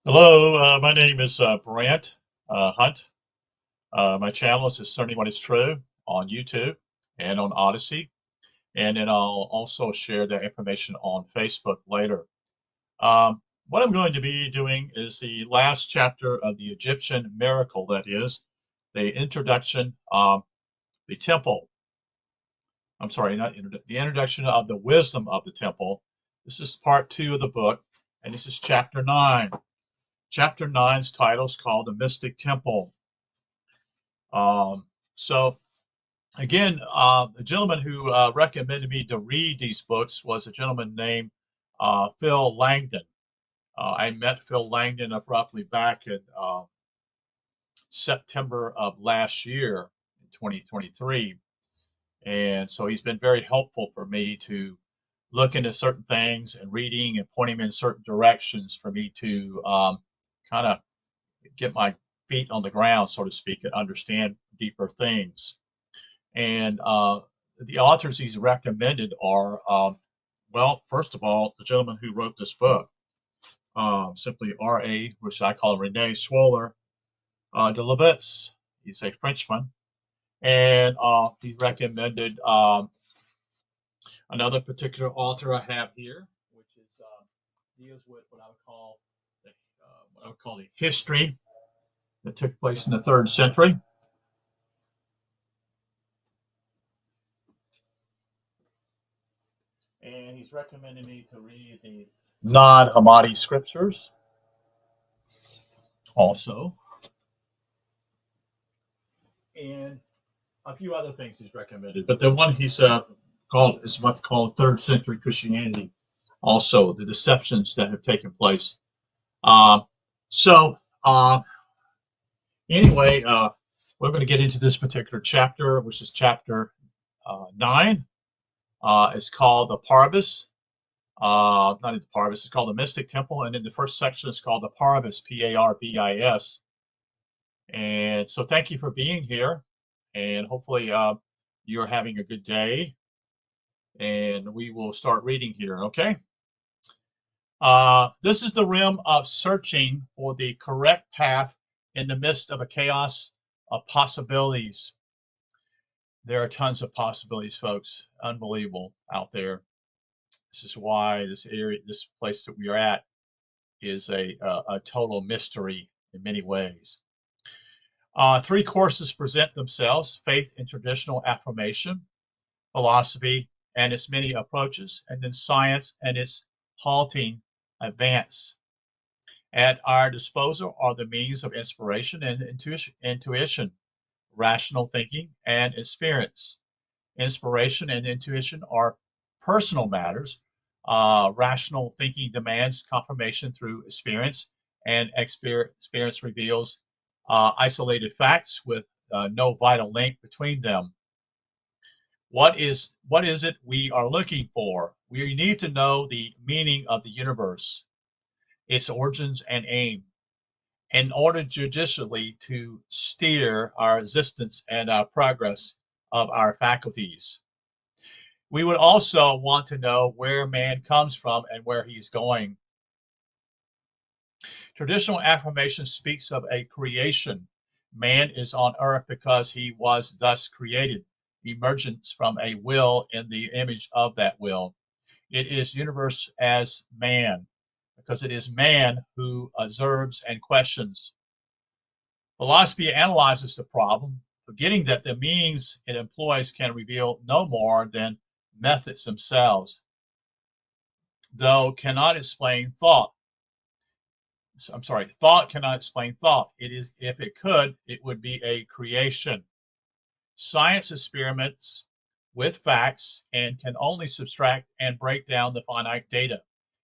Hello, my name is Brant Hunt. My channel is Discerning What is True on YouTube and on Odyssey. And then I'll also share that information on Facebook later. What I'm going to be doing is the last chapter of the Egyptian miracle, that is, the introduction of the temple. I'm sorry, the introduction of the wisdom of the temple. This is part 2 of the book, and this is chapter 9. Chapter 9's title is called The Mystic Temple. So again, the gentleman who recommended me to read these books was a gentleman named Phil Langdon. I met Phil Langdon abruptly back in September of last year, in 2023. And so he's been very helpful for me to look into certain things and reading and pointing me in certain directions for me to kind of get my feet on the ground, so to speak, and understand deeper things. And the authors he's recommended are, well, first of all, the gentleman who wrote this book, simply R.A., which I call Rene Schwaller, de Lubicz. He's a Frenchman. And he recommended another particular author I have here, which is deals with what I would call the history that took place in the 3rd century. And he's recommending me to read the non-Hammadi scriptures also, and a few other things he's recommended. But the one he's called is what's called 3rd century Christianity, also the deceptions that have taken place. So anyway, we're going to get into this particular chapter, which is chapter 9. It's called the Parvis. Not the Parvis, it's called the Mystic Temple, and in the first section is called the Parvis, P-A-R-V-I-S. And so thank you for being here, and hopefully you're having a good day, and we will start reading here, okay? This is the realm of searching for the correct path in the midst of a chaos of possibilities. There are tons of possibilities, folks. Unbelievable out there. This is why this place that we are at, is a total mystery in many ways. 3 courses present themselves: faith in traditional affirmation, philosophy and its many approaches, and then science and its halting advance. At our disposal are the means of inspiration and intuition, rational thinking and experience. Inspiration and intuition are personal matters. Rational thinking demands confirmation through experience, and experience reveals isolated facts with no vital link between them. What is it we are looking for? We need to know the meaning of the universe, its origins and aim, in order judicially to steer our existence and our progress of our faculties. We would also want to know where man comes from and where he's going. Traditional affirmation speaks of a creation. Man is on earth because he was thus created, emergence from a will in the image of that will. It is universe as man, because it is man who observes and questions. Philosophy analyzes the problem, forgetting that the means it employs can reveal no more than methods themselves, though cannot explain thought. Thought cannot explain thought. It is, if it could, it would be a creation. Science experiments with facts and can only subtract and break down the finite data.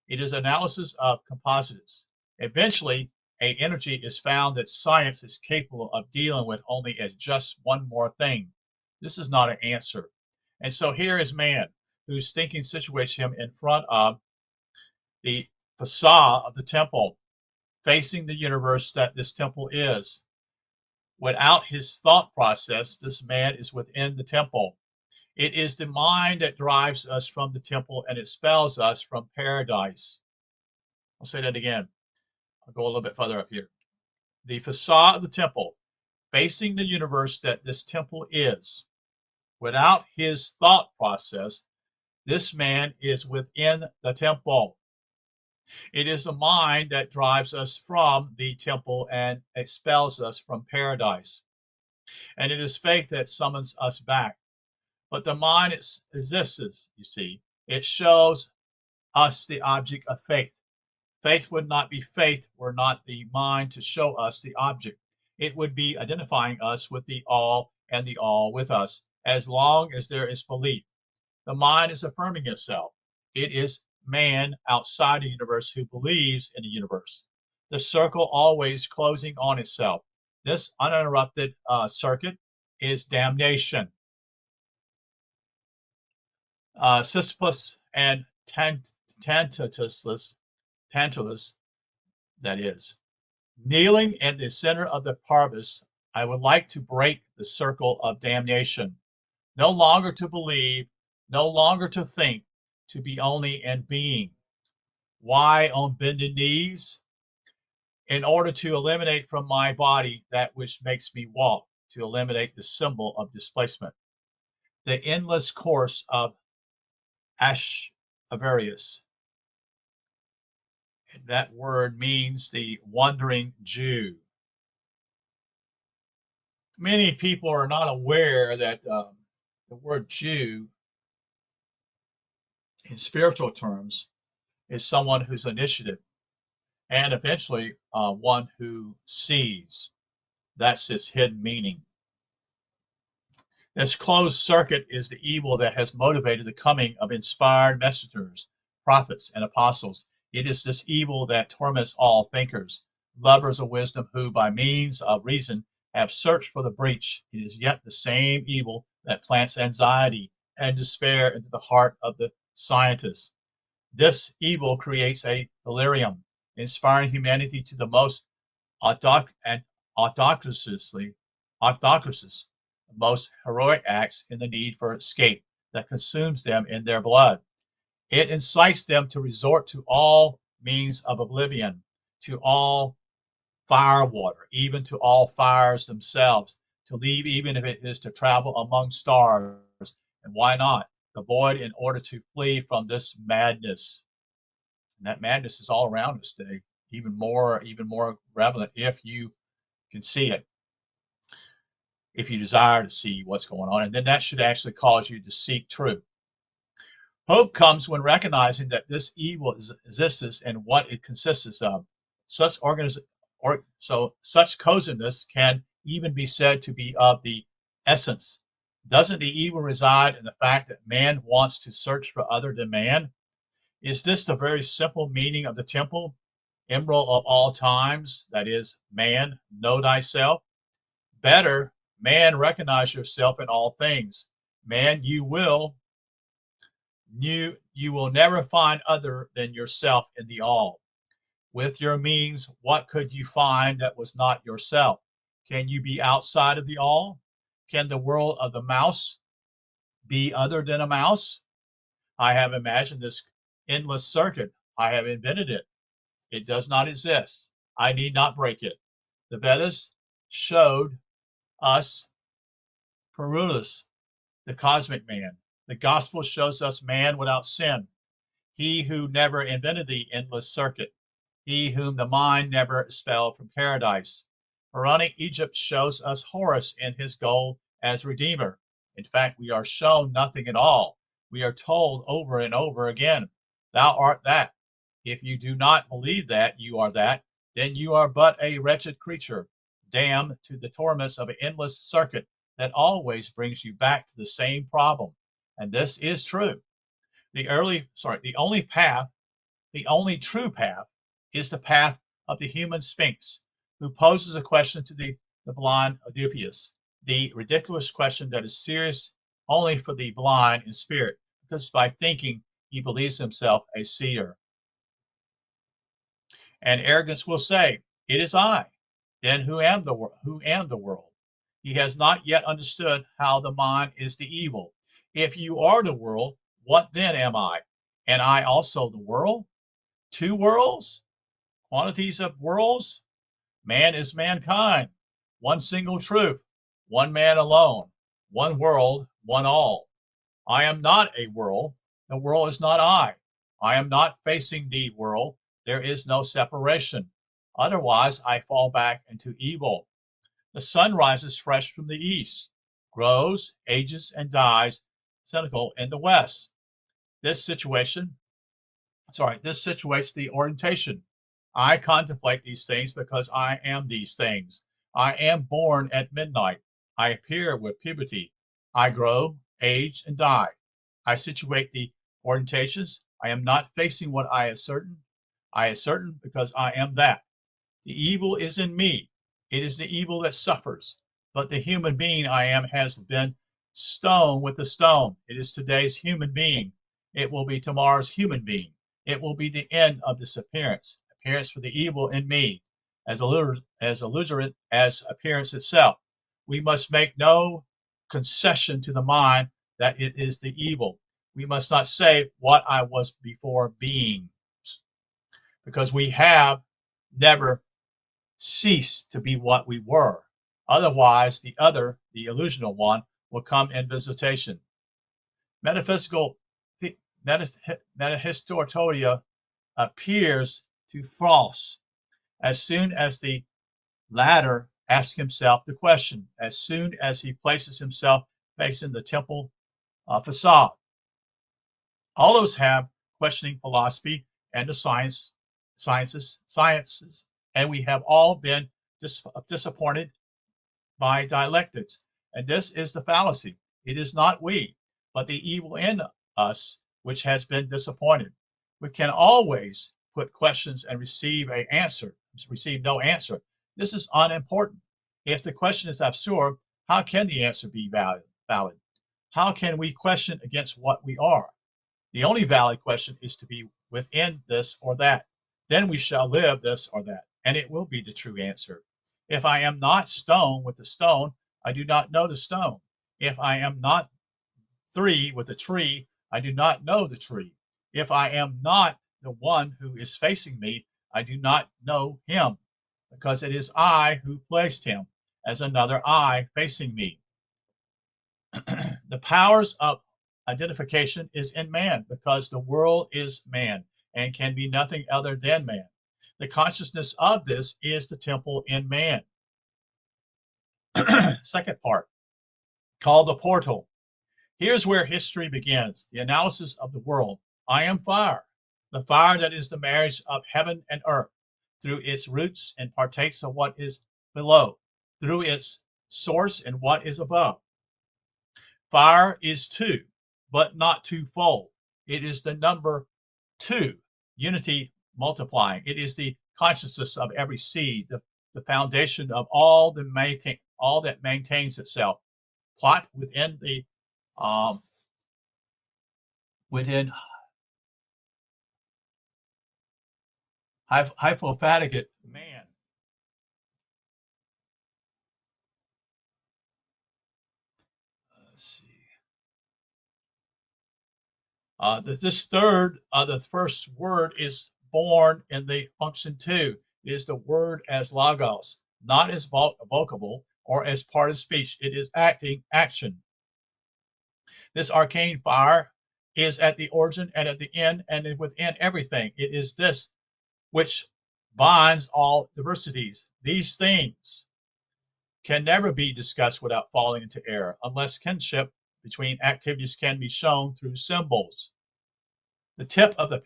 It is analysis of composites. Eventually, an energy is found that science is capable of dealing with only as just one more thing. This is not an answer. And so here is man, whose thinking situates him in front of the facade of the temple, facing the universe that this temple is. Without his thought process, this man is within the temple. It is the mind that drives us from the temple and expels us from paradise. I'll say that again. I'll go a little bit further up here. The facade of the temple, facing the universe that this temple is. Without his thought process, this man is within the temple. It is the mind that drives us from the temple and expels us from paradise. And it is faith that summons us back. But the mind exists, you see. It shows us the object of faith. Faith would not be faith were not the mind to show us the object. It would be identifying us with the all and the all with us, as long as there is belief. The mind is affirming itself. It is man outside the universe who believes in the universe. The circle always closing on itself. This uninterrupted circuit is damnation. Sisyphus and Tantalus, that is. Kneeling in the center of the Parvis, I would like to break the circle of damnation. No longer to believe, no longer to think, to be only in being. Why on bended knees? In order to eliminate from my body that which makes me walk, to eliminate the symbol of displacement. The endless course of Avarius. That word means the wandering Jew. Many people are not aware that the word Jew, in spiritual terms, is someone who's initiative and eventually one who sees. That's its hidden meaning. This closed circuit is the evil that has motivated the coming of inspired messengers, prophets, and apostles. It is this evil that torments all thinkers, lovers of wisdom, who, by means of reason, have searched for the breach. It is yet the same evil that plants anxiety and despair into the heart of the scientist. This evil creates a delirium, inspiring humanity to the most autocracy, most heroic acts in the need for escape that consumes them in their blood. It incites them to resort to all means of oblivion, to all fire water, even to all fires themselves, to leave even if it is to travel among stars. And why not? The void in order to flee from this madness. And that madness is all around us today, even more prevalent if you can see it, if you desire to see what's going on. And then that should actually cause you to seek truth. Hope comes when recognizing that this evil exists and what it consists of. Such coziness can even be said to be of the essence. Doesn't the evil reside in the fact that man wants to search for other than man? Is this the very simple meaning of the temple? Emerald of all times, that is, man, know thyself. Better, man, recognize yourself in all things. Man, you will never find other than yourself in the all. With your means, what could you find that was not yourself? Can you be outside of the all? Can the world of the mouse be other than a mouse? I have imagined this endless circuit. I have invented it. It does not exist. I need not break it. The Vedas showed us Purus, the cosmic man. The gospel shows us man without sin. He who never invented the endless circuit. He whom the mind never expelled from paradise. Pharaonic Egypt shows us Horus in his gold as Redeemer. In fact, we are shown nothing at all. We are told over and over again, thou art that. If you do not believe that you are that, then you are but a wretched creature, damned to the torments of an endless circuit that always brings you back to the same problem. And this is true. The only true path is the path of the human sphinx, who poses a question to the blind Oedipus, the ridiculous question that is serious only for the blind in spirit, because by thinking he believes himself a seer. And arrogance will say, it is I. Then who am the world? He has not yet understood how the mind is the evil. If you are the world, what then am I? And I also the world? Two worlds? Quantities of worlds. Man is mankind. One single truth. One man alone. One world, one all. I am not a world. The world is not I. I am not facing the world. There is no separation. Otherwise, I fall back into evil. The sun rises fresh from the east, grows, ages, and dies, cynical in the west. This situates the orientation. I contemplate these things because I am these things. I am born at midnight. I appear with puberty. I grow, age, and die. I situate the orientations. I am not facing what I ascertain. I ascertain because I am that. The evil is in me. It is the evil that suffers. But the human being I am has been stone with the stone. It is today's human being. It will be tomorrow's human being. It will be the end of this appearance for the evil in me, as illusory as appearance itself. We must make no concession to the mind that it is the evil. We must not say what I was before being, because we have never ceased to be what we were. Otherwise, the illusional one, will come in visitation. Metaphysical metahistoria appears to false as soon as the latter asks himself the question, as soon as he places himself facing the temple facade. All those have questioning philosophy and the sciences, and we have all been disappointed by dialectics. And this is the fallacy. It is not we, but the evil in us which has been disappointed. We can always put questions and receive no answer. This is unimportant. If the question is absurd, how can the answer be valid? How can we question against what we are? The only valid question is to be within this or that. Then we shall live this or that, and it will be the true answer. If I am not stone with the stone, I do not know the stone. If I am not tree with the tree, I do not know the tree. If I am not the one who is facing me, I do not know him, because it is I who placed him as another I facing me. The powers of identification is in man, because the world is man and can be nothing other than man. The consciousness of this is the temple in man. Second part, called the portal. Here's where history begins, the analysis of the world. I am fire, the fire that is the marriage of heaven and earth, through its roots and partakes of what is below, through its source and what is above. Fire is two, but not twofold. It is the number two, unity multiplying. It is the consciousness of every seed, the foundation of all that maintains itself. Plot within the hypophatic man. Let's see. This third, the first word is born in the function two. It is the word as logos, not as vocable or as part of speech. It is action. This arcane fire is at the origin and at the end and within everything. It is this which binds all diversities. These things can never be discussed without falling into error, unless kinship between activities can be shown through symbols. The tip of the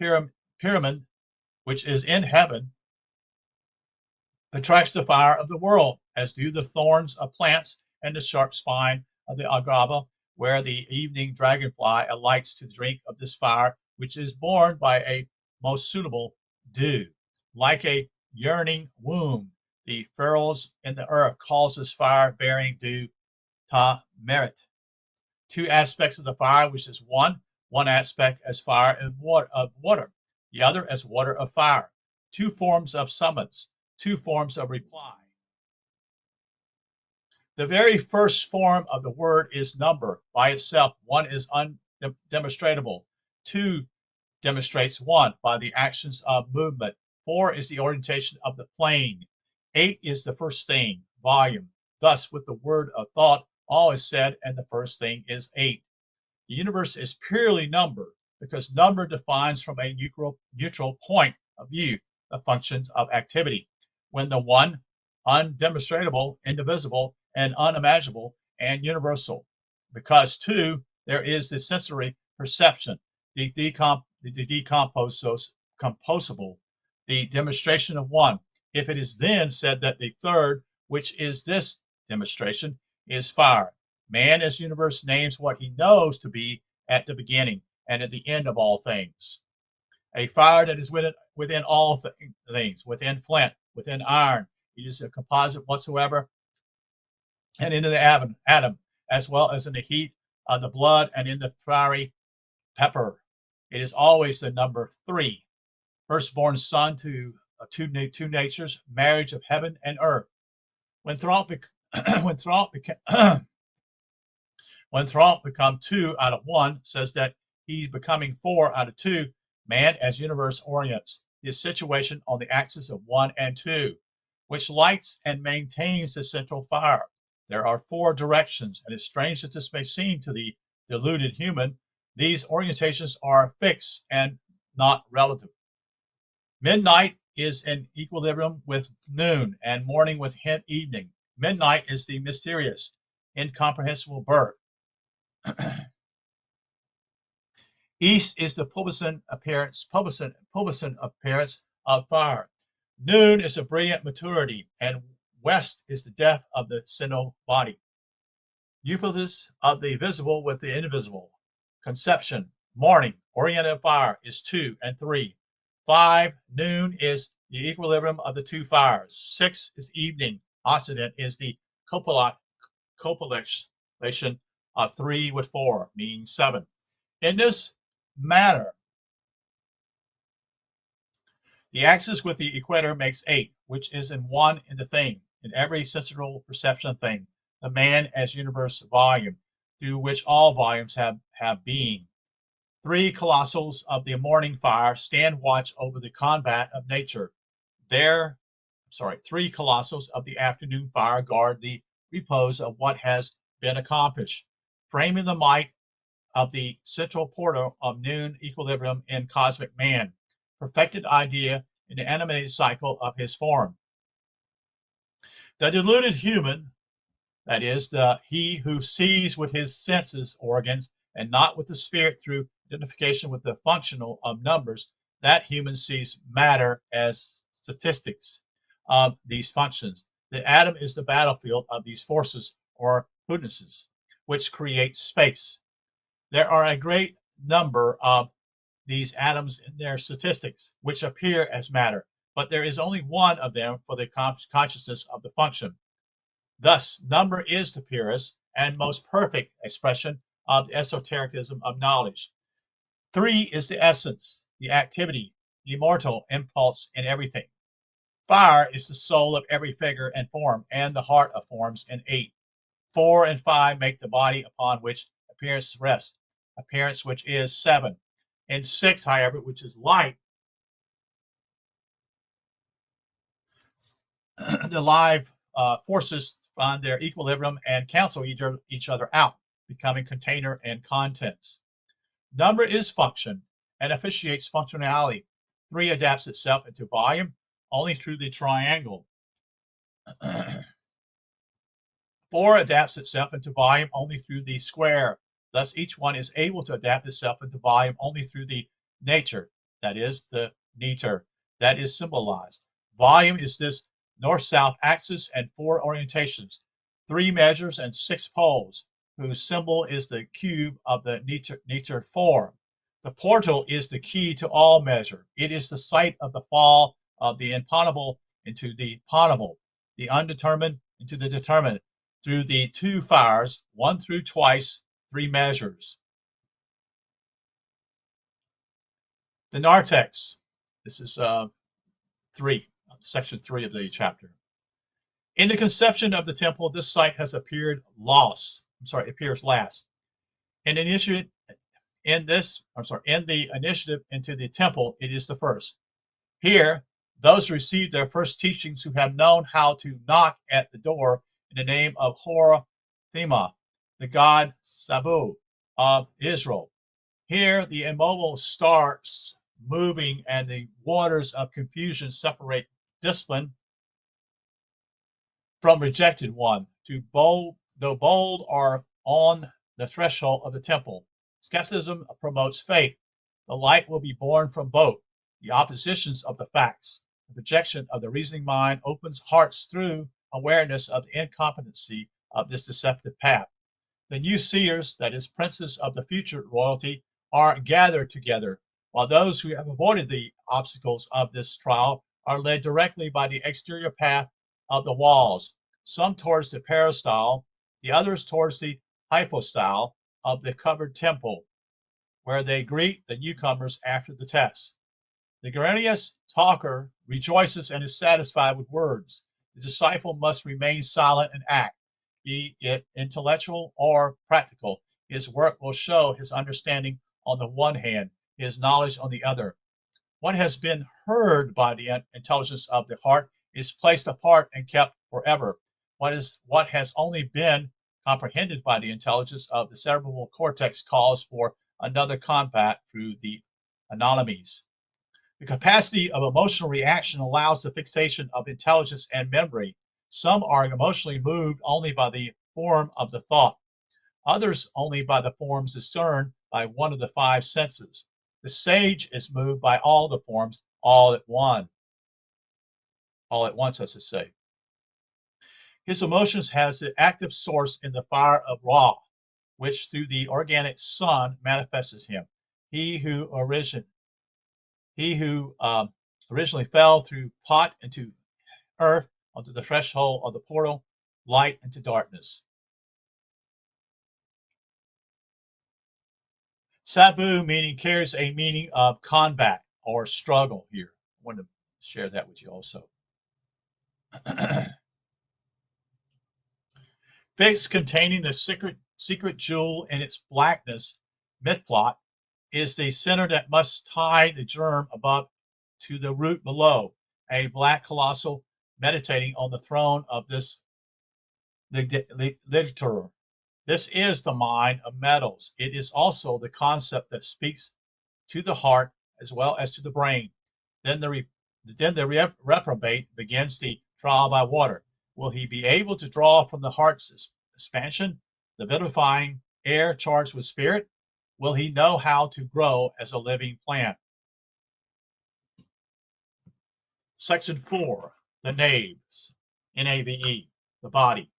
pyramid, which is in heaven, attracts the fire of the world, as do the thorns of plants and the sharp spine of the agrava, where the evening dragonfly alights to drink of this fire, which is born by a most suitable dew. Like a yearning womb, the furrows in the earth calls this fire-bearing dew ta merit. Two aspects of the fire, which is one aspect as fire and water, the other as water of fire. Two forms of summons, two forms of reply. The very first form of the word is number by itself. One is undemonstrable. Two demonstrates one by the actions of movement. 4 is the orientation of the plane. 8 is the first thing, volume. Thus, with the word of thought, all is said, and the first thing is 8. The universe is purely number because number defines from a neutral point of view the functions of activity. When the one, undemonstrable, indivisible, and unimaginable, and universal. Because 2, there is the sensory perception, the decomposable, the demonstration of 1. If it is then said that the third, which is this demonstration, is fire, man as universe names what he knows to be at the beginning and at the end of all things. A fire that is within all things, within flint, within iron. It is a composite whatsoever, and into the atom, as well as in the heat of the blood and in the fiery pepper. It is always the number 3. Firstborn son to two natures, marriage of heaven and earth. When thought become 2 out of 1, says that he's becoming 4 out of 2, man as universe orients his situation on the axis of 1 and 2, which lights and maintains the central fire. There are 4 directions, and as strange as this may seem to the deluded human, these orientations are fixed and not relative. Midnight is in equilibrium with noon, and morning with evening. Midnight is the mysterious, incomprehensible birth. East is the pubescent appearance of fire. Noon is a brilliant maturity, and west is the death of the senile body. Eupolis of the visible with the invisible. Conception, morning, oriented fire is 2 and 3. 5, noon is the equilibrium of the 2 fires. 6 is evening. Occident is the copulation of 3 with 4, meaning 7. In this manner, the axis with the equator makes 8, which is in one in the thing, in every sensible perception thing, the man as universe volume, through which all volumes have being. 3 colossals of the morning fire stand watch over the combat of nature. 3 colossals of the afternoon fire guard the repose of what has been accomplished, framing the might of the central portal of noon equilibrium in cosmic man, perfected idea in the animated cycle of his form. The deluded human, that is, he who sees with his senses organs and not with the spirit through identification with the functional of numbers, that human sees matter as statistics of these functions. The atom is the battlefield of these forces or potencies, which create space. There are a great number of these atoms in their statistics, which appear as matter, but there is only one of them for the consciousness of the function. Thus, number is the purest and most perfect expression of the esotericism of knowledge. 3 is the essence, the activity, the immortal impulse in everything. Fire is the soul of every figure and form, and the heart of forms in 8. 4 and 5 make the body upon which appearance rests, appearance which is 7. In 6, however, which is light, the live forces find their equilibrium and cancel each other out, becoming container and contents. Number is function and officiates functionality. 3 adapts itself into volume only through the triangle. 4 adapts itself into volume only through the square. Thus, each one is able to adapt itself into volume only through the nature, that is, the neater, that is symbolized. Volume is this north-south axis and 4 orientations, 3 measures and 6 poles, whose symbol is the cube of the neater form. The portal is the key to all measure. It is the site of the fall of the imponable into the ponable, the undetermined into the determined, through the 2 fires, 1 through twice, 3 measures. The narthex. This is section 3 of the chapter. In the conception of the temple, this site has appeared last. In the initiative into the temple, it is the first. Here, Those who received their first teachings who have known how to knock at the door in the name of Hor Thema, the god Sabu of Israel. Here, the immobile starts moving, and the waters of confusion separate discipline from rejected one. Though bold are on the threshold of the temple. Skepticism promotes faith. The light will be born from both. The oppositions of the facts. The projection of the reasoning mind opens hearts through awareness of the incompetency of this deceptive path. The new seers, that is, princes of the future royalty, are gathered together, while those who have avoided the obstacles of this trial are led directly by the exterior path of the walls, some towards the peristyle, the others towards the hypostyle of the covered temple, where they greet the newcomers after the test. The gregarious talker rejoices and is satisfied with words. The disciple must remain silent and act, be it intellectual or practical. His work will show his understanding on the one hand, his knowledge on the other. What has been heard by the intelligence of the heart is placed apart and kept forever. What has only been comprehended by the intelligence of the cerebral cortex calls for another combat through the anomalies. The capacity of emotional reaction allows the fixation of intelligence and memory. Some are emotionally moved only by the form of the thought, others only by the forms discerned by one of the five senses. The sage is moved by all the forms all at once, as I say. His emotions has the active source in the fire of Ra, which through the organic sun manifests him. He who originally fell through pot into earth onto the threshold of the portal, light into darkness. Sabu meaning carries a meaning of combat or struggle here. I want to share that with you also. Fix containing the secret jewel in its blackness, midplot, is the center that must tie the germ above to the root below, a black colossal meditating on the throne of this literature. This is the mind of metals. It is also the concept that speaks to the heart as well as to the brain. Then the reprobate begins the trial by water. Will he be able to draw from the heart's expansion the vivifying air charged with spirit? Will he know how to grow as a living plant? Section 4, the naves, Nave, the body.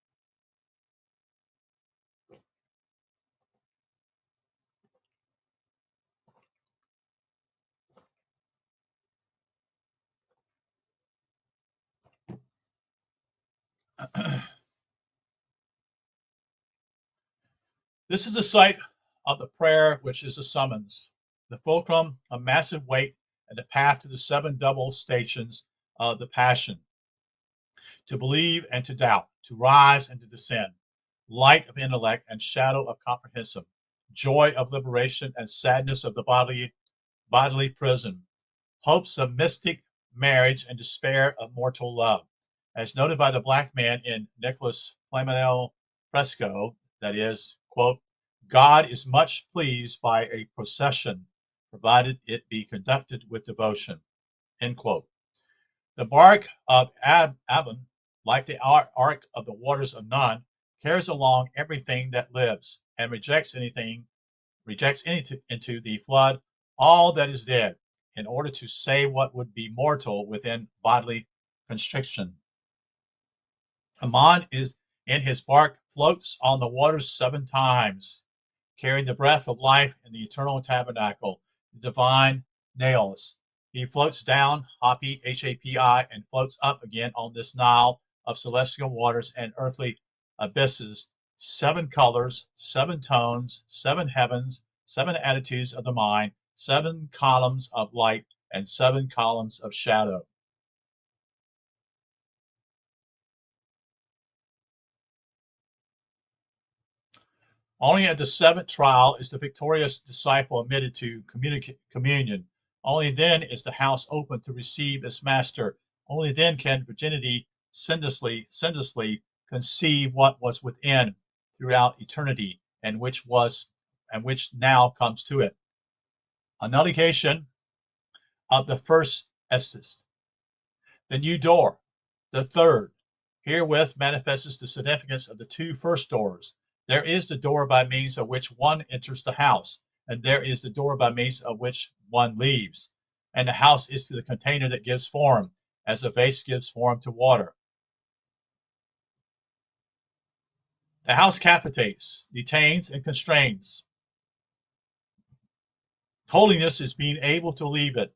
This is the site of the prayer, which is a summons, the fulcrum, a massive weight, and the path to the seven double stations of the passion. To believe and to doubt, to rise and to descend, light of intellect and shadow of comprehensive, joy of liberation and sadness of the bodily prison, hopes of mystic marriage and despair of mortal love. As noted by the black man in Nicholas Flamanel fresco, that is, quote, God is much pleased by a procession, provided it be conducted with devotion, end quote. The bark of Avon, like the ark of the waters of Nun, carries along everything that lives and rejects into the flood all that is dead, in order to save what would be mortal within bodily constriction. Aman is in his bark floats on the waters 7 times, carrying the breath of life in the eternal tabernacle, the divine nails. He floats down, Hapi, Hapi, and floats up again on this Nile of celestial waters and earthly abysses. 7 colors, 7 tones, 7 heavens, 7 attitudes of the mind, 7 columns of light, and 7 columns of shadow. Only at the 7th trial is the victorious disciple admitted to communion, Only then is the house open to receive its master. Only then can virginity senselessly conceive what was within throughout eternity, and which now comes to it. A nullification of the first estes. The new door, the third, herewith manifests the significance of the two first doors. There is the door by means of which one enters the house, and there is the door by means of which one leaves. And the house is to the container that gives form, as a vase gives form to water. The house capitates, detains, and constrains. Holiness is being able to leave it,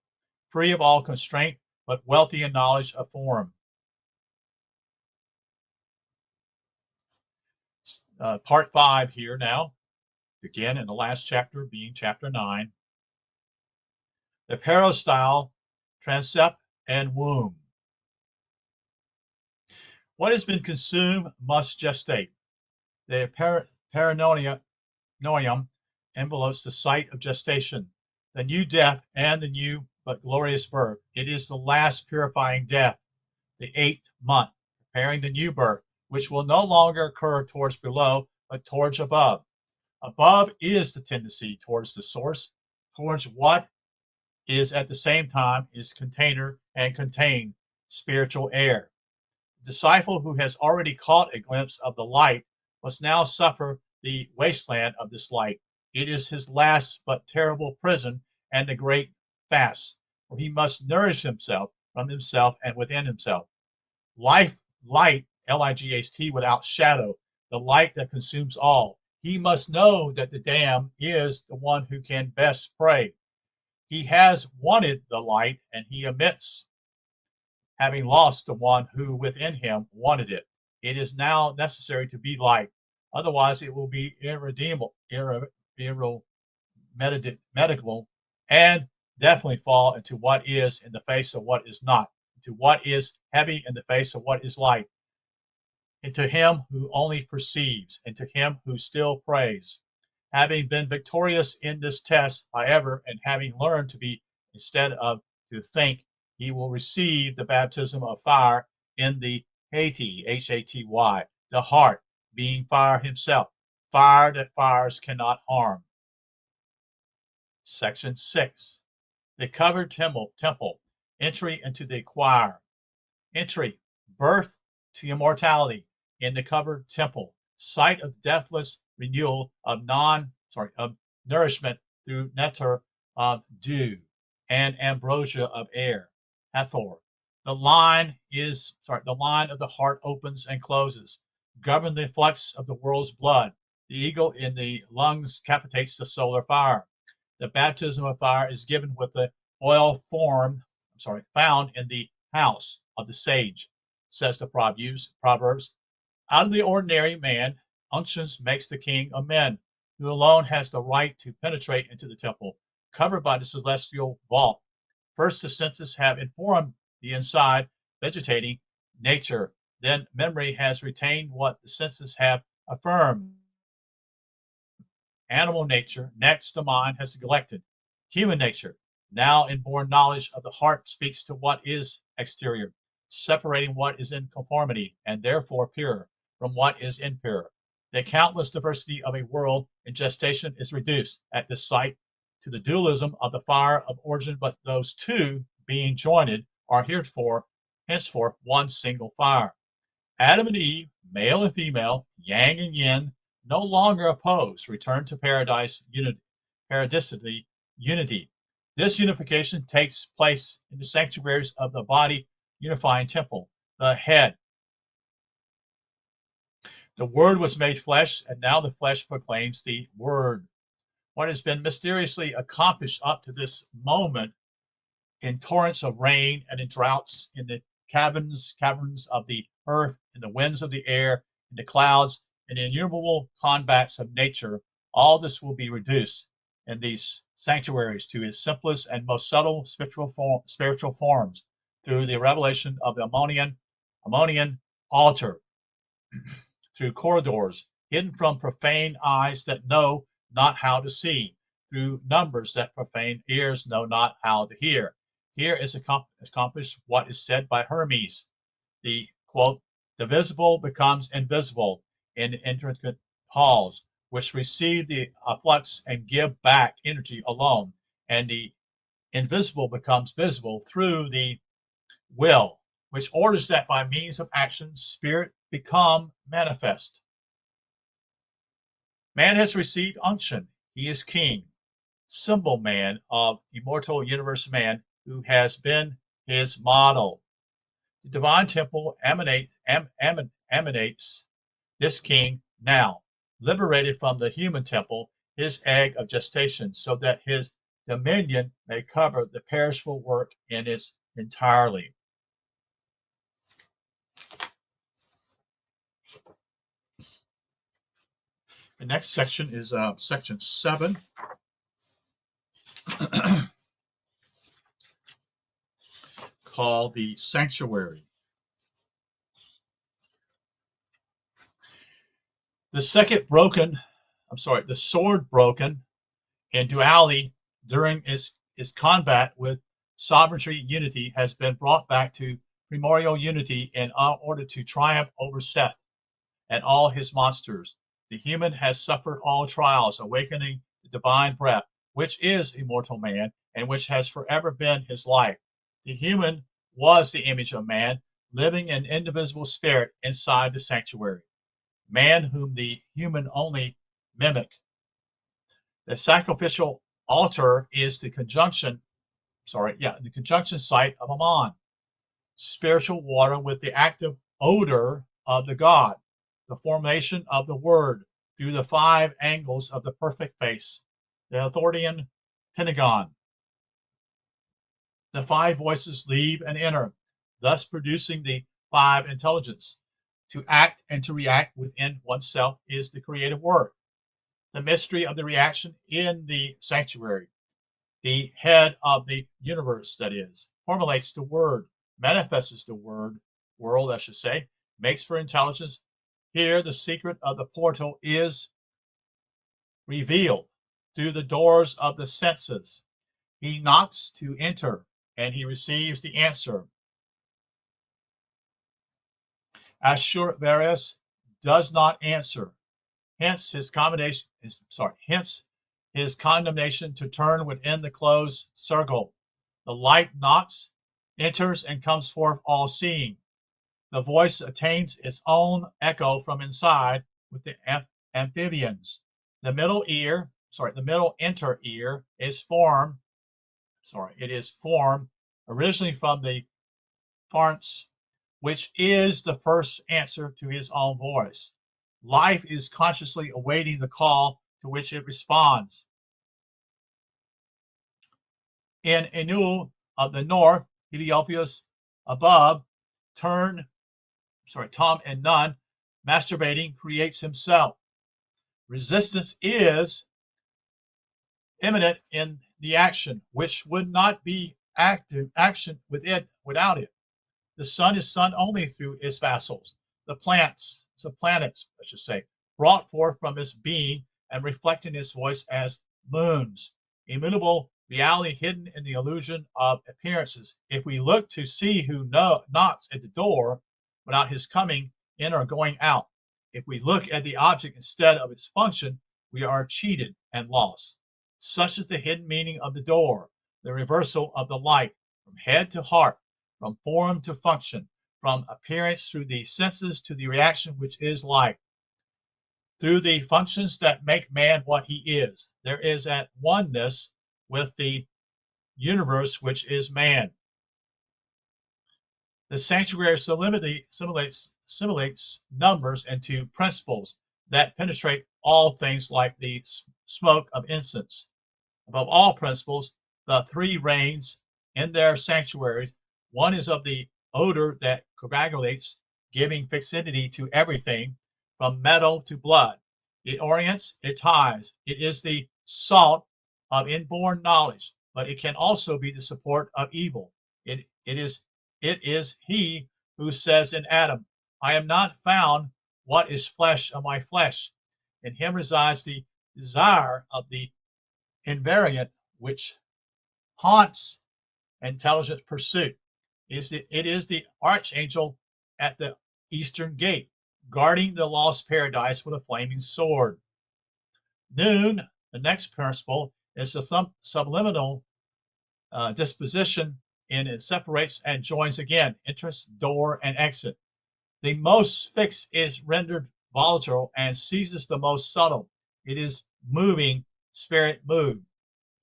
free of all constraint, but wealthy in knowledge of form. Part 5 here now, again in the last chapter, being chapter 9. The peristyle, transept, and womb. What has been consumed must gestate. The perinoeum envelopes the site of gestation, the new death and the new but glorious birth. It is the last purifying death, the 8th month, preparing the new birth, which will no longer occur towards below, but towards above. Above is the tendency towards the source, towards what is at the same time is container and contain spiritual air. The disciple who has already caught a glimpse of the light must now suffer the wasteland of this light. It is his last but terrible prison and the great fast, for he must nourish himself from himself and within himself. Light, L-I-G-H-T, without shadow, the light that consumes all. He must know that the Dam is the one who can best pray. He has wanted the light, and he admits having lost the one who within him wanted it. It is now necessary to be light, otherwise it will be irremediable, and definitely fall into what is in the face of what is not, into what is heavy in the face of what is light, into him who only perceives, into him who still prays. Having been victorious in this test, however, and having learned to be instead of to think, he will receive the baptism of fire in the Haty, H-A-T-Y, the heart, being fire himself, fire that fires cannot harm. Section 6. The covered temple, entry into the choir. Entry, birth to immortality in the covered temple, site of deathless renewal of nourishment through nectar of dew and ambrosia of air. Hathor. The line of the heart opens and closes, govern the flux of the world's blood. The eagle in the lungs capitates the solar fire. The baptism of fire is given with the oil found in the house of the sage, says the Proverbs. Out of the ordinary man, unctions makes the king of men, who alone has the right to penetrate into the temple, covered by the celestial vault. First, the senses have informed the inside, vegetating nature. Then, memory has retained what the senses have affirmed. Animal nature. Next, the mind has neglected. Human nature. Now, inborn knowledge of the heart speaks to what is exterior, separating what is in conformity and therefore pure from what is impure. The countless diversity of a world in gestation is reduced at this sight to the dualism of the fire of origin, but those two, being joined, are henceforth one single fire. Adam and Eve, male and female, yang and yin, no longer opposed, return to paradisically unity. This unification takes place in the sanctuaries of the body unifying temple, the head. The Word was made flesh, and now the flesh proclaims the Word. What has been mysteriously accomplished up to this moment in torrents of rain and in droughts, in the caverns of the earth, in the winds of the air, in the clouds, in the innumerable combats of nature, all this will be reduced in these sanctuaries to its simplest and most subtle spiritual forms through the revelation of the Ammonian altar, through corridors hidden from profane eyes that know not how to see, through numbers that profane ears know not how to hear. Here is accomplished what is said by Hermes. The quote, the visible becomes invisible in intricate halls, which receive the flux and give back energy alone, and the invisible becomes visible through the will, which orders that by means of action, spirit become manifest. Man has received unction. He is king, symbol man of immortal universe man who has been his model. The divine temple emanates this king now, liberated from the human temple, his egg of gestation, so that his dominion may cover the perishable work in its entirely. The next section is section 7. Called the sanctuary. The sword broken in duality during its combat with sovereignty unity has been brought back to primordial unity in order to triumph over Seth and all his monsters. The human has suffered all trials, awakening the divine breath, which is immortal man, and which has forever been his life. The human was the image of man, living an indivisible spirit inside the sanctuary. Man whom the human only mimic. The sacrificial altar is the conjunction site of Ammon, spiritual water with the active odor of the god, the formation of the word through the 5 angles of the perfect face, the Arthurian pentagon. The 5 voices leave and enter, thus producing the 5 intelligence. To act and to react within oneself is the creative work. The mystery of the reaction in the sanctuary, the head of the universe, that is, formulates the word, manifests the world, makes for intelligence. Here, the secret of the portal is revealed through the doors of the senses. He knocks to enter, and he receives the answer. Ashurvarius does not answer. Hence his condemnation to turn within the closed circle. The light knocks, enters, and comes forth all seeing. The voice attains its own echo from inside with the amphibians. The middle inner ear is formed originally from the pharynx, which is the first answer to his own voice. Life is consciously awaiting the call to which it responds. In Anu of the north, Heliopolis above, Tom and Nun, masturbating, creates himself. Resistance is imminent in the action, which would not be action without it. The sun is sun only through its vassals. The planets, brought forth from his being and reflecting his voice as moons. Immutable reality hidden in the illusion of appearances. If we look to see who knocks at the door without his coming in or going out, if we look at the object instead of its function, we are cheated and lost. Such is the hidden meaning of the door, the reversal of the light from head to heart, from form to function, from appearance through the senses to the reaction which is light. Through the functions that make man what he is, there is at oneness with the universe which is man. The sanctuary simulates numbers into principles that penetrate all things like the smoke of incense. Above all principles, the 3 reigns in their sanctuaries. One is of the odor that coagulates, giving fixity to everything, from metal to blood. It orients, it ties. It is the salt of inborn knowledge, but it can also be the support of evil. It is he who says in Adam, I am not found what is flesh of my flesh. In him resides the desire of the invariant which haunts intelligent pursuit. It is the archangel at the eastern gate, guarding the lost paradise with a flaming sword. Noon, the next principle, is the subliminal disposition, and it separates and joins again entrance, door, and exit. The most fixed is rendered volatile and seizes the most subtle. It is moving, spirit mood.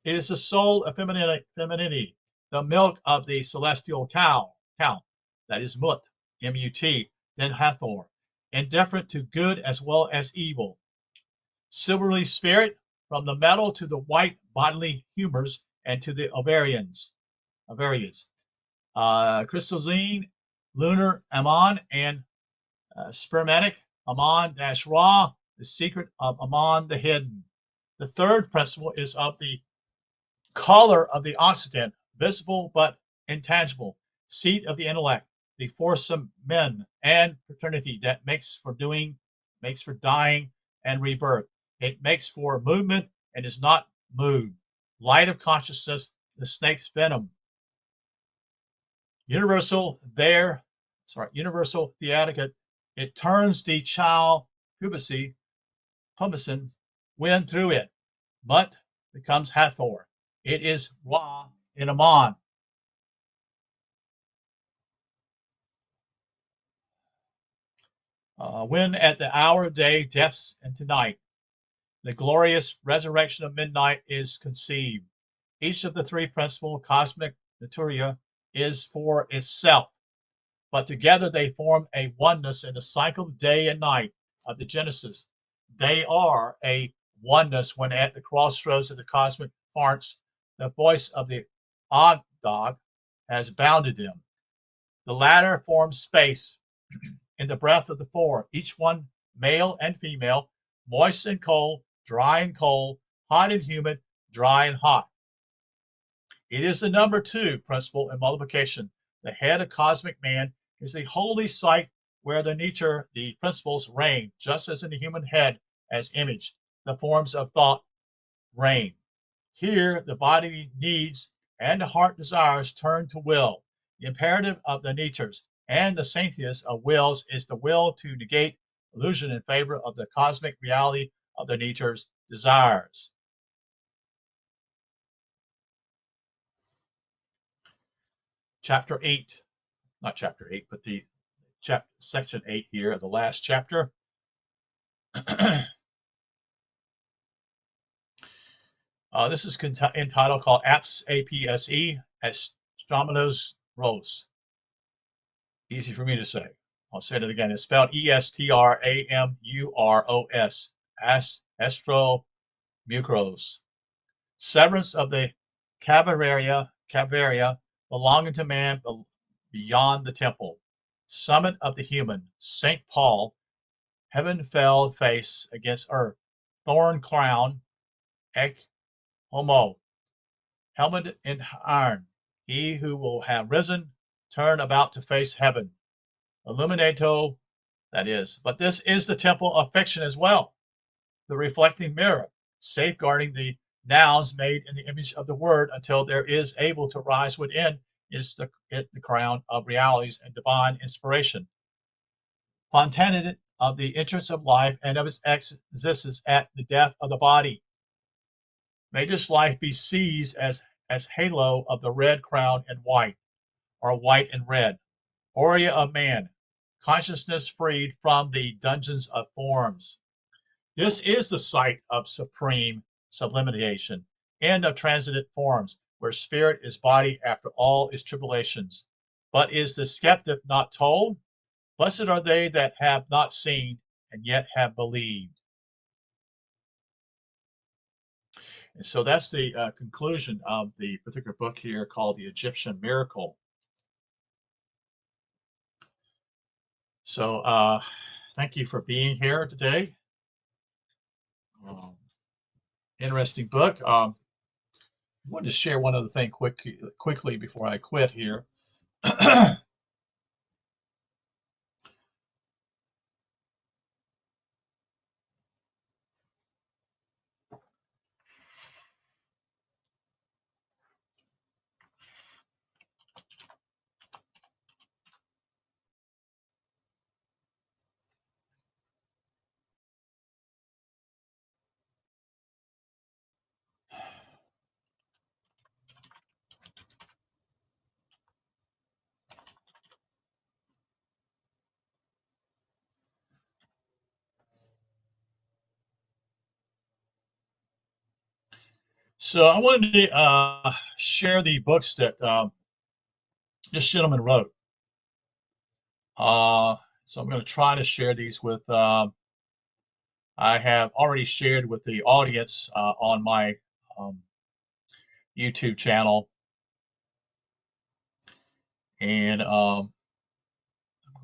It is the soul of femininity, the milk of the celestial cow, that is Mut, M-U-T, then Hathor, indifferent to good as well as evil. Silvery spirit, from the metal to the white bodily humors and to the ovarians. Crystalline, lunar Amon, and spermatic Amon-Ra, the secret of Amon the hidden. The third principle is of the color of the Occident, visible but intangible, seat of the intellect, the foursome men, and fraternity that makes for dying and rebirth. It makes for movement and is not moved. Light of consciousness, the snake's venom. Universal theatica, it turns the child pubescent wind through it. Mut becomes Hathor. It is Ra in Amon. When at the hour of day depths into night, the glorious resurrection of midnight is conceived. Each of the three principal cosmic naturia is for itself, but together they form a oneness in the cycle of day and night of the Genesis. They are a oneness when at the crossroads of the cosmic farts, the voice of the odd dog has bounded them. The latter forms space in the breath of the four, each one male and female, moist and cold, dry and cold, hot and humid, dry and hot. It is the number two principle in multiplication. The head of cosmic man is the holy site where the principles reign, just as in the human head as image, the forms of thought reign. Here, the body needs and the heart desires turn to will. The imperative of the natures and the sanctius of wills is the will to negate illusion in favor of the cosmic reality of the natures' desires. Chapter 8, not chapter 8, but the section 8 here, the last chapter. This is entitled called APSE, Astromenos Ros. Easy for me to say. I'll say it again. It's spelled ESTRAMUROS. Astromucros. Severance of the Caveria belonging to man beyond the temple. Summit of the human. St. Paul. Heaven fell face against earth. Thorn crown. Ek homo. Helmet in iron. He who will have risen, turn about to face heaven. Illuminato, that is. But this is the temple of fiction as well. The reflecting mirror, safeguarding the nouns made in the image of the word until there is able to rise within is the crown of realities and divine inspiration. Fontaine of the entrance of life and of its existence at the death of the body. May this life be seized as halo of the red crown and white, or white and red. Aurea of man, consciousness freed from the dungeons of forms. This is the site of supreme sublimation, end of transitive forms, where spirit is body after all its tribulations. But is the skeptic not told? Blessed are they that have not seen and yet have believed. And so that's the conclusion of the particular book here called The Egyptian Miracle. So thank you for being here today. Interesting book. I wanted to share one other thing quickly before I quit here. So I wanted to share the books that this gentleman wrote. So I'm going to try to share these with. I have already shared with the audience on my um, YouTube channel, and I'm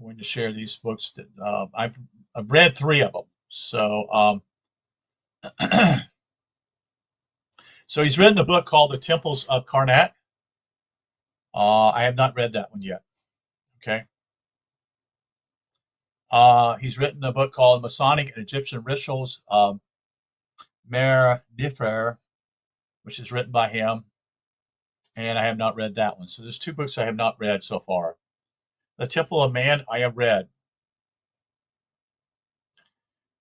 going to share these books that I've read 3 of them. So so he's written a book called The Temples of Karnak. I have not read that one yet. Okay. He's written a book called Masonic and Egyptian Rituals, Mer Niffer, which is written by him, and I have not read that one. So there's 2 books I have not read so far. The Temple of Man I have read.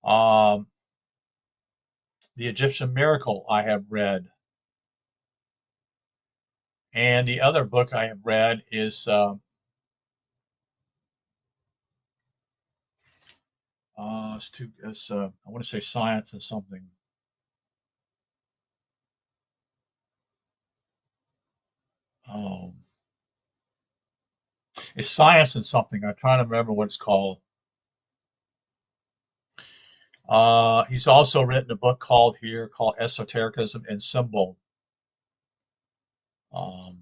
Um, the Egyptian Miracle I have read. And the other book I have read is I want to say Science and something. Um, it's Science and something. I'm trying to remember what it's called. He's also written a book called Esotericism and Symbol. Um,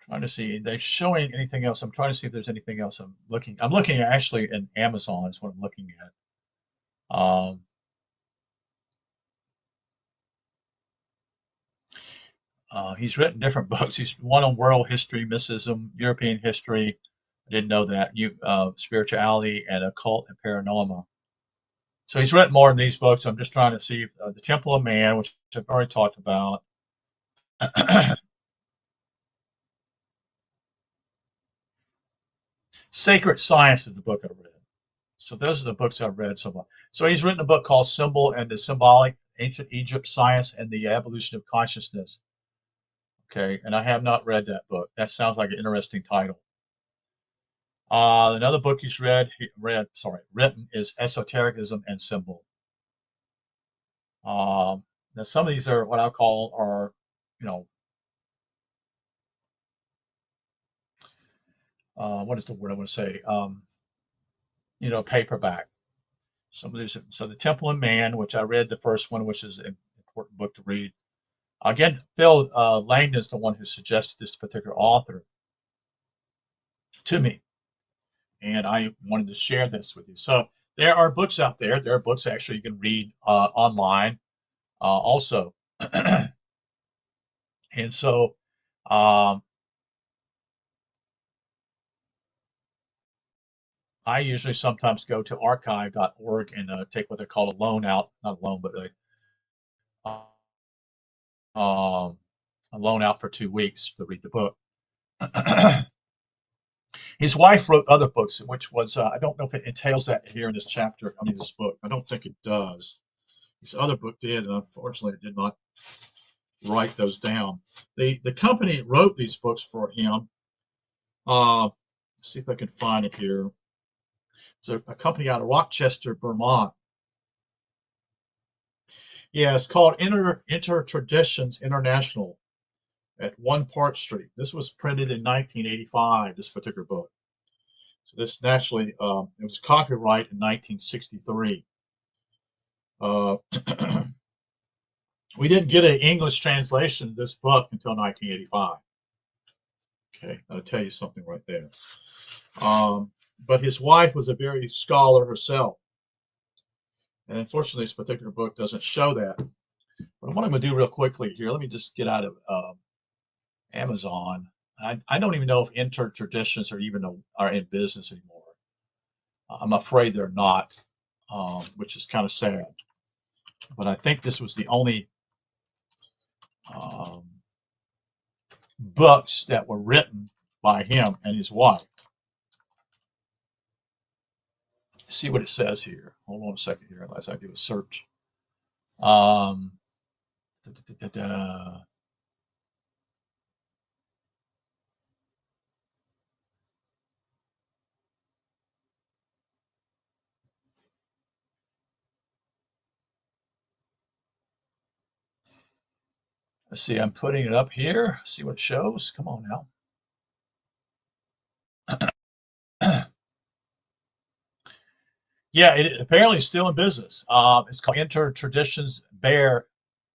trying to see, they're showing anything else. I'm trying to see if there's anything else I'm looking at actually in Amazon is what I'm looking at. He's written different books. He's one on world history, mysticism, European history. I didn't know that. Spirituality and occult and paranormal. So he's written more in these books. I'm just trying to see the Temple of Man, which I've already talked about. Sacred Science is the book I've read. So those are the books I've read so far. So he's written a book called Symbol and the Symbolic, Ancient Egypt Science and the Evolution of Consciousness. Okay, and I have not read that book. That sounds like an interesting title. Another book written is Esotericism and Symbol. Now some of these are what I call are, you know, what is the word I want to say? Paperback. Some of these, so the Temple and Man, which I read the first one, which is an important book to read. Again, Phil Langdon is the one who suggested this particular author to me, and I wanted to share this with you. So there are books out there. There are books actually you can read online also. And so um, I usually sometimes go to archive.org and take what they call a loan out, not a loan, but um, a loan out for 2 weeks to read the book. His wife wrote other books, which was, I don't know if it entails that here in this chapter, I mean, this book. I don't think it does. His other book did, and unfortunately, it did not write those down. The company wrote these books for him. Let's see if I can find it here. It's a company out of Rochester, Vermont. Yeah, it's called Inter Traditions International at 1 Park Street. This was printed in 1985, this particular book. So this naturally, it was copyright in 1963. Uh, we didn't get an English translation of this book until 1985. Okay, I'll tell you something right there. But his wife was a very scholar herself. And unfortunately, this particular book doesn't show that. But what I'm going to do real quickly here, let me just get out of Amazon. I don't even know if Inter Traditions are in business anymore. I'm afraid they're not, which is kind of sad. But I think this was the only um, books that were written by him and his wife. See what it says here. Hold on a second here as I do a search. Um, da, da, da, da. Let's see, I'm putting it up here. See what it shows. Come on now. Yeah, it apparently is still in business. It's called Inter Traditions Bear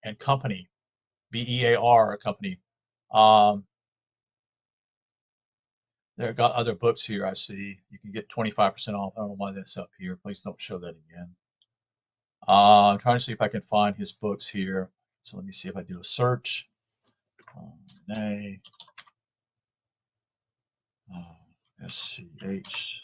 and Company, BEAR company. They've got other books here. I see you can get 25% off. I don't know why that's up here. Please don't show that again. I'm trying to see if I can find his books here. So let me see if I do a search. Rene SCH.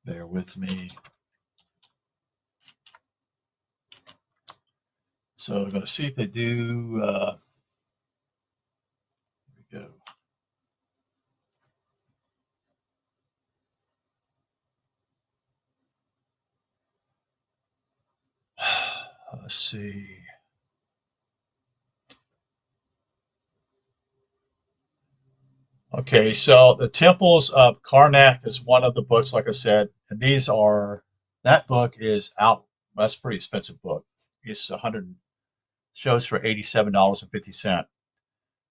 Bear with me. So I'm going to see if they do. Here we go. Let's see. Okay, so the Temples of Karnak is one of the books, like I said, and these are, that book is out. That's a pretty expensive book. It's 100, shows for $87.50.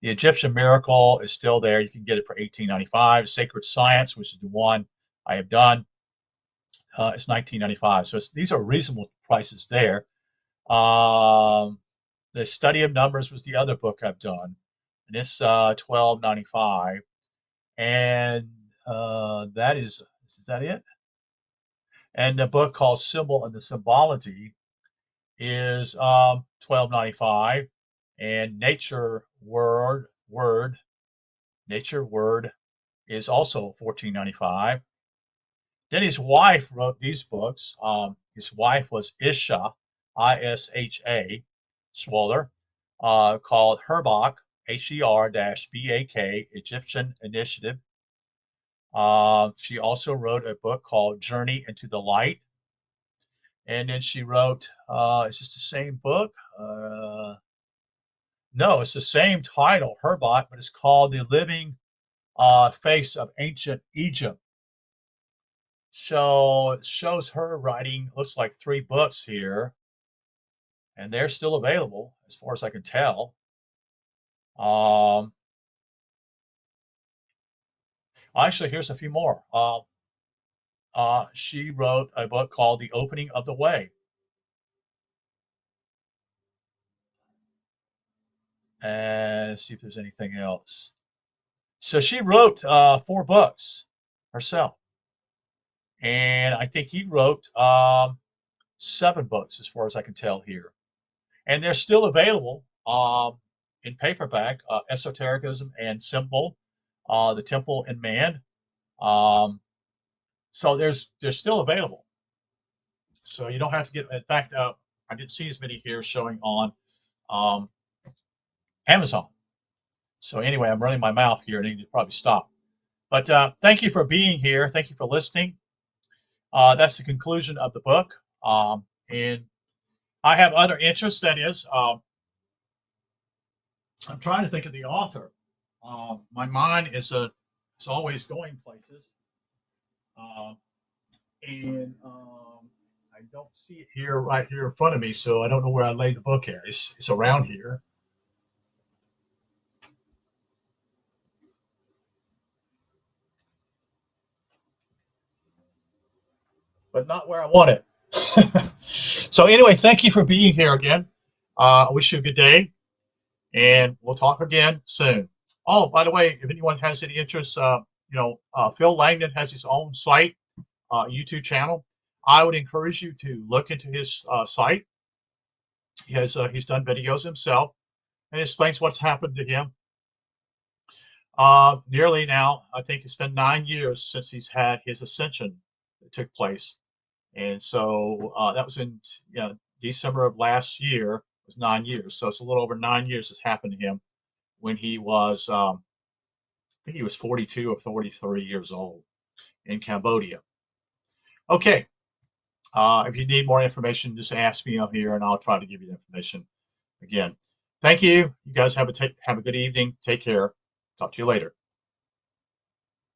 The Egyptian Miracle is still there. You can get it for $18.95. Sacred Science, which is the one I have done, it's $19.95. So these are reasonable prices there. The Study of Numbers was the other book I've done, and it's $12.95. And that is that it? And the book called Symbol and the Symbology is $12.95. And Nature Word is also $14.95. Then his wife wrote these books. His wife was Isha, Isha, Schwaller, called Herbak, HER-BAK, Egyptian Initiative. She also wrote a book called Journey into the Light. And then she wrote, is this the same book? No, it's the same title, Herbak, but it's called The Living Face of Ancient Egypt. So it shows her writing, looks like 3 books here, and they're still available as far as I can tell. Actually, here's a few more. She wrote a book called The Opening of the Way. And let's see if there's anything else. So she wrote 4 books herself. And I think he wrote 7 books as far as I can tell here. And they're still available in paperback, Esotericism and Symbol, The Temple and Man. So they're still available. So you don't have to get, in fact, I didn't see as many here showing on Amazon. So anyway, I'm running my mouth here and I need to probably stop. But thank you for being here. Thank you for listening. That's the conclusion of the book. And I have other interests. That is, I'm trying to think of the author. My mind is always going places. And I don't see it here, right here in front of me, so I don't know where I laid the book at. It's around here. But not where I want it. So anyway, thank you for being here again. I wish you a good day, and we'll talk again soon. Oh, by the way, if anyone has any interest, Phil Langdon has his own site, YouTube channel. I would encourage you to look into his site. He's done videos himself and explains what's happened to him. Nearly now, I think it's been 9 years since he's had his ascension that took place. And so that was in December of last year. It was 9 years. So it's a little over 9 years that's happened to him when he was, I think he was 42 or 43 years old in Cambodia. Okay. If you need more information, just ask me up here and I'll try to give you the information again. Thank you. You guys have a good evening. Take care. Talk to you later.